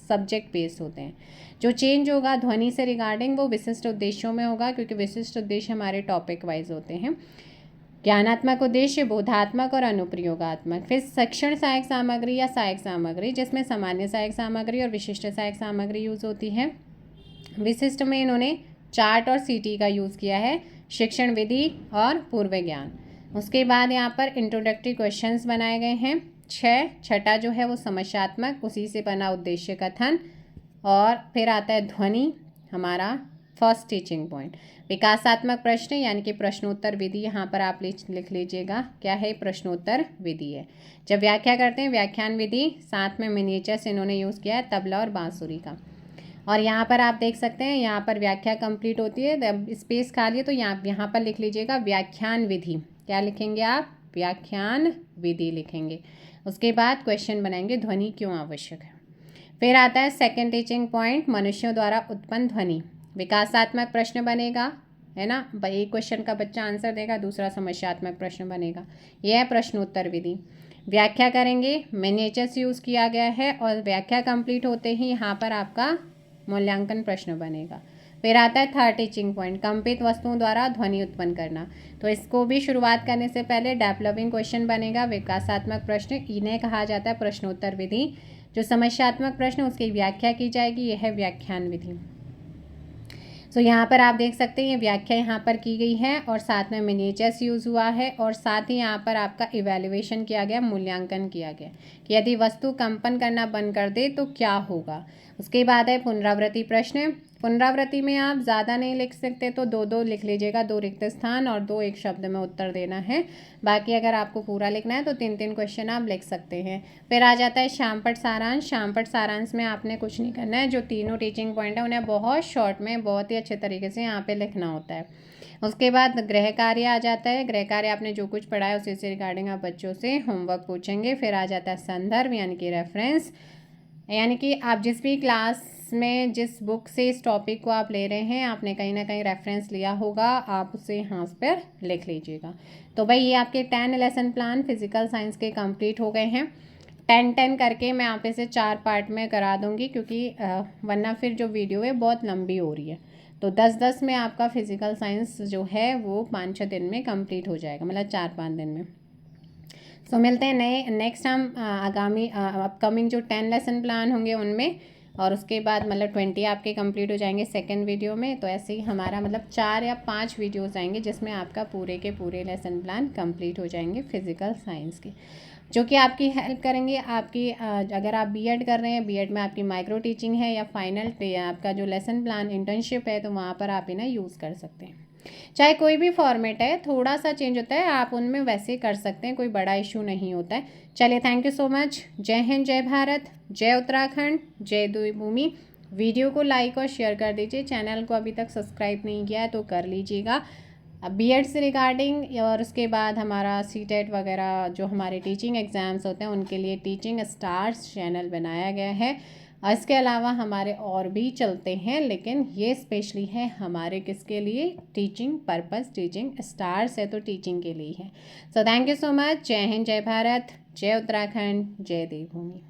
सब्जेक्ट बेस्ड होते हैं। जो चेंज होगा ध्वनि से रिगार्डिंग वो विशिष्ट उद्देश्यों में होगा, क्योंकि विशिष्ट उद्देश्य हमारे टॉपिक वाइज होते हैं। ज्ञानात्मक उद्देश्य, बोधात्मक और अनुप्रयोगात्मक। फिर शिक्षण सहायक सामग्री या सहायक सामग्री, जिसमें सामान्य सहायक सामग्री और विशिष्ट सहायक सामग्री यूज़ होती है। विशिष्ट में इन्होंने चार्ट और सीटी का यूज़ किया है, शिक्षण विधि और पूर्व ज्ञान। उसके बाद यहाँ पर इंट्रोडक्टरी क्वेश्चंस बनाए गए हैं 6। छठा जो है वो समस्यात्मक, उसी से बना उद्देश्य कथन। और फिर आता है ध्वनि हमारा फर्स्ट टीचिंग पॉइंट विकासात्मक प्रश्न यानी कि प्रश्नोत्तर विधि यहाँ पर आप लिख लीजिएगा। क्या है? प्रश्नोत्तर विधि है। जब व्याख्या करते हैं व्याख्यान विधि, साथ में मिनिएचर्स इन्होंने यूज़ किया है तबला और बांसुरी का। और यहाँ पर आप देख सकते हैं यहाँ पर व्याख्या कंप्लीट होती है, स्पेस खाली है तो यहाँ पर लिख लीजिएगा व्याख्यान विधि। क्या लिखेंगे आप? व्याख्यान विधि लिखेंगे। उसके बाद क्वेश्चन बनाएंगे ध्वनि क्यों आवश्यक है। फिर आता है सेकंड टीचिंग पॉइंट मनुष्यों द्वारा उत्पन्न ध्वनि। विकासात्मक प्रश्न बनेगा, है ना। एक क्वेश्चन का बच्चा आंसर देगा, दूसरा समस्यात्मक प्रश्न बनेगा। यह है प्रश्नोत्तर विधि। व्याख्या करेंगे, मिनिएचर्स यूज़ किया गया है और व्याख्या कंप्लीट होते ही यहाँ पर आपका मूल्यांकन प्रश्न बनेगा। फिर आता है थर्ड टीचिंग पॉइंट कंपित वस्तुओं द्वारा ध्वनि उत्पन्न करना। तो इसको भी शुरुआत करने से पहले डेवलपिंग क्वेश्चन बनेगा, विकासात्मक प्रश्न, इन्हें कहा जाता है प्रश्नोत्तर विधि। जो समस्यात्मक प्रश्न उसकी व्याख्या की जाएगी, यह है व्याख्यान विधि। सो यहाँ पर आप देख सकते हैं ये व्याख्या यहाँ पर की गई है और साथ में मिनिएचर्स यूज़ हुआ है और साथ ही यहाँ पर आपका इवैल्यूएशन किया गया, मूल्यांकन किया गया कि यदि वस्तु कंपन करना बंद कर दे तो क्या होगा। उसके बाद है पुनरावृत्ति प्रश्न। पुनरावृत्ति में आप ज़्यादा नहीं लिख सकते तो दो लिख लीजिएगा, 2 रिक्त स्थान और 2 एक शब्द में उत्तर देना है। बाकी अगर आपको पूरा लिखना है तो 3 क्वेश्चन आप लिख सकते हैं। फिर आ जाता है शामपट सारांश। शामपट सारांश में आपने कुछ नहीं करना है, जो तीनों टीचिंग पॉइंट है उन्हें बहुत शॉर्ट में बहुत ही अच्छे तरीके से यहाँ पे लिखना होता है। उसके बाद गृह कार्य आ जाता है। गृह कार्य आपने जो कुछ पढ़ा है उसी से रिगार्डिंग आप बच्चों से होमवर्क पूछेंगे। फिर आ जाता है संदर्भ यानी कि रेफरेंस, यानी कि आप जिस भी क्लास में जिस बुक से इस टॉपिक को आप ले रहे हैं आपने कहीं ना कहीं रेफरेंस लिया होगा, आप उसे यहाँ पर लिख लीजिएगा। तो भाई ये आपके 10 लेसन प्लान फिजिकल साइंस के कंप्लीट हो गए हैं। 10 करके मैं आप इसे 4 पार्ट में करा दूंगी क्योंकि वरना फिर जो वीडियो है बहुत लंबी हो रही है। तो 10 में आपका फिजिकल साइंस जो है वो 5-6 दिन में कंप्लीट हो जाएगा, मतलब 4-5 दिन में। सो मिलते हैं नेक्स्ट हम आगामी अपकमिंग जो 10 लेसन प्लान होंगे उनमें, और उसके बाद मतलब 20 आपके कंप्लीट हो जाएंगे सेकंड वीडियो में। तो ऐसे ही हमारा मतलब 4 या 5 वीडियोस आएंगे जिसमें आपका पूरे के पूरे लेसन प्लान कंप्लीट हो जाएंगे फिजिकल साइंस के, जो कि आपकी हेल्प करेंगे। आपकी अगर आप बीएड कर रहे हैं, बीएड में आपकी माइक्रो टीचिंग है या फाइनल आपका जो लेसन प्लान इंटर्नशिप है, तो वहाँ पर आप इन्हें यूज़ कर सकते हैं। चाहे कोई भी फॉर्मेट है, थोड़ा सा चेंज होता है, आप उनमें वैसे कर सकते हैं, कोई बड़ा इशू नहीं होता है। चलिए, थैंक यू सो मच। जय हिंद, जय भारत, जय उत्तराखंड, जय देवभूमि। वीडियो को लाइक और शेयर कर दीजिए। चैनल को अभी तक सब्सक्राइब नहीं किया है तो कर लीजिएगा। अब बीएड से रिगार्डिंग और उसके बाद हमारा सीटेट वगैरह जो हमारे टीचिंग एग्ज़ाम्स होते हैं उनके लिए टीचिंग स्टार्स चैनल बनाया गया है। और इसके अलावा हमारे और भी चलते हैं, लेकिन ये स्पेशली है हमारे किसके लिए? टीचिंग पर्पस, टीचिंग स्टार्स है तो टीचिंग के लिए है। So thank you so much. जय हिंद, जय भारत, जय उत्तराखंड, जय देवभूमि।